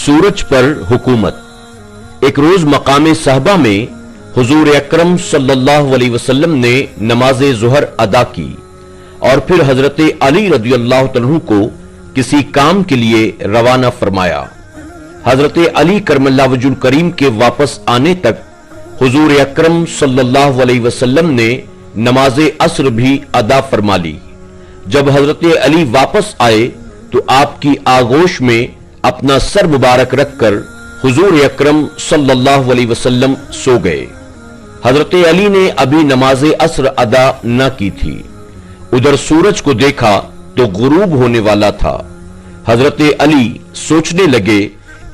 सूरज पर हुकूमत। एक रोज मकाम सहबा में हुजूर अकरम सल्लल्लाहु अलैहि वसल्लम ने नमाज ज़ुहर अदा की और फिर हजरत अली रज़ियल्लाहु अन्हु को किसी काम के लिए रवाना फरमाया। हजरत अली करमल्लाहु वजहुल करीम के वापस आने तक हुजूर अकरम सल्लल्लाहु अलैहि वसल्लम ने नमाज असर भी अदा फरमा ली। जब हजरत अली वापस आए तो आपकी आगोश में अपना सर मुबारक रखकर हुजूर अकरम सल्लल्लाहु अलैहि वसल्लम सो गए। हजरत अली ने अभी नमाज असर अदा न की थी। उधर सूरज को देखा तो गुरूब होने वाला था। हजरत अली सोचने लगे,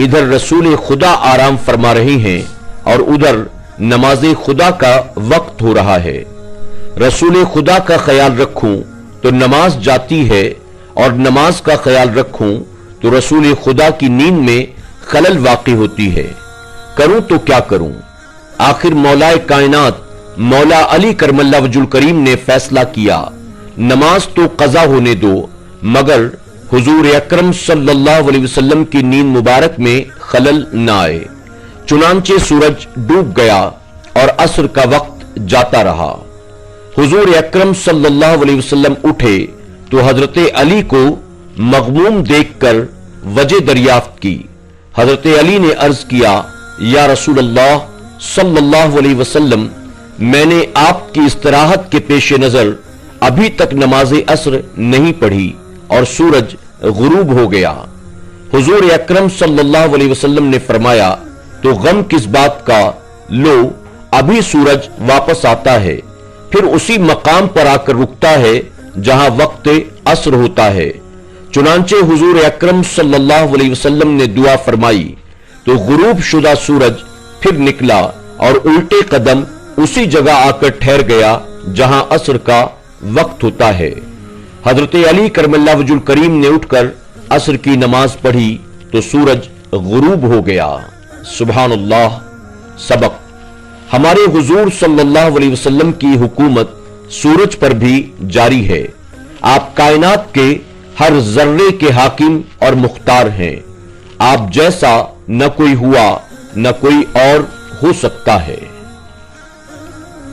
इधर रसूल खुदा आराम फरमा रहे हैं और उधर नमाज खुदा का वक्त हो रहा है। रसूल खुदा का ख्याल रखूं तो नमाज जाती है और नमाज का ख्याल रखूं तो रसूल खुदा की नींद में खलल वाक़ई होती है। करूं तो क्या करूं? आखिर मौलाए कायनात मौला अली करमल्लाहु वजहुल करीम ने फैसला किया, नमाज तो कज़ा होने दो मगर हुजूर अकरम सल्लल्लाहु अलैहि वसल्लम की नींद मुबारक में खलल न आए। चुनांचे सूरज डूब गया और असर का वक्त जाता रहा। हुजूर अकरम सल्लल्लाहु अलैहि वसल्लम उठे तो हजरत अली को मगमूम देखकर वजह दरियाफ्त की। हजरत अली ने अर्ज किया, या रसूल अल्लाह सल्लल्लाहु अलैहि वसल्लम, मैंने आपकी इस्तराहत के पेश नजर अभी तक नमाज असर नहीं पढ़ी और सूरज गुरूब हो गया। हुजूर अकरम सल्लल्लाहु अलैहि वसल्लम ने फरमाया, तो गम किस बात का, लो अभी सूरज वापस आता है, फिर उसी मकाम पर आकर रुकता है जहां वक्त असर होता है। चुनांचे हुजूर अकरम सल्लल्लाहु अलैहि वसल्लम ने दुआ फरमाई तो गुरूब शुदा सूरज फिर निकला और उल्टे कदम उसी जगह आकर ठहर गया जहां असर का वक्त होता है। हजरत अली करमल्लाहु वजहुल करीम ने उठकर असर की नमाज पढ़ी तो सूरज गुरूब हो गया। सुभानअल्लाह। सबक, हमारे हुजूर सल्लल्लाहु अलैहि वसल्लम की हुकूमत सूरज पर भी जारी है। आप कायनात के हर जर्रे के हाकिम और मुख्तार हैं। आप जैसा न कोई हुआ न कोई और हो सकता है।